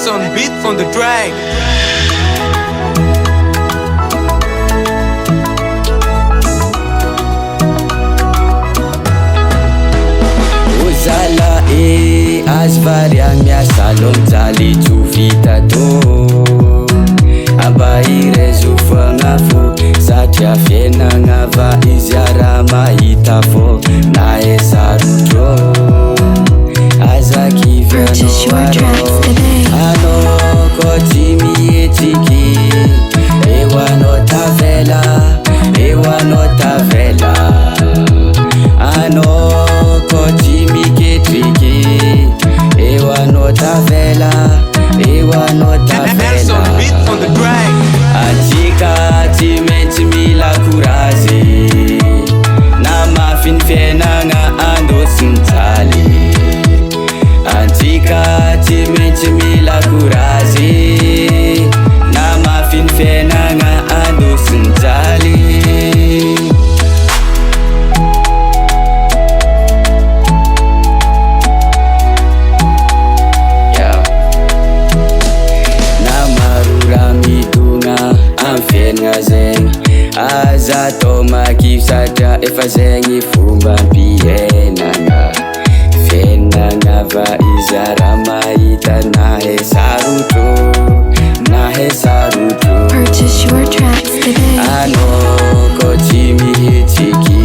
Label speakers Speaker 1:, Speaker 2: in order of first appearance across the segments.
Speaker 1: Nelson beat on the track.
Speaker 2: Zala azvarian miasa lomjaly tsy vita tô amba irezo foagnafo satria fiainagna va izy ara mahita fô na esarotro azakivianao anao ko tsy mihetsiky eo anao tavela eo anao tavela anao ko tsy miketriky eo anao tavela eo anao tavela antsika tsy maintsy mila korazy na mafy ny fiainagna andosy mijaly antsika tsy maintsy mila korazy na mafy ny fiainagna andosy mijaly aza tao makivy satria efa zegny fomba ampiainagna fiainagna va izy ara mahita na esarotro na esarotro anao ko tsy mihetsiky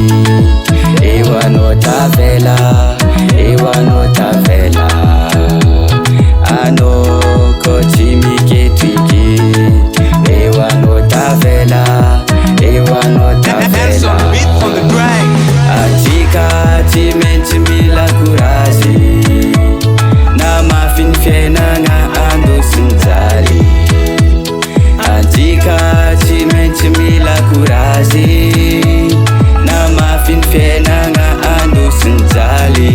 Speaker 2: eo anao tavela eo anao tavela anao ko tsy miketriky eo anao tavela eo anao tavela antsika tsy maintsy mila korazy na mafy ny fiainagna andosy mijaly antsika tsy maintsy mila korazy na mafy ny fiainagna andosy mijaly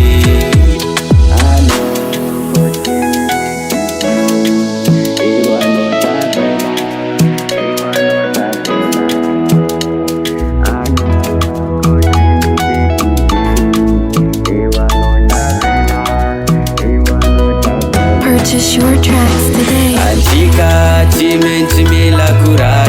Speaker 3: Purchase your tracks today.
Speaker 2: antsika tsy maintsy mila korazy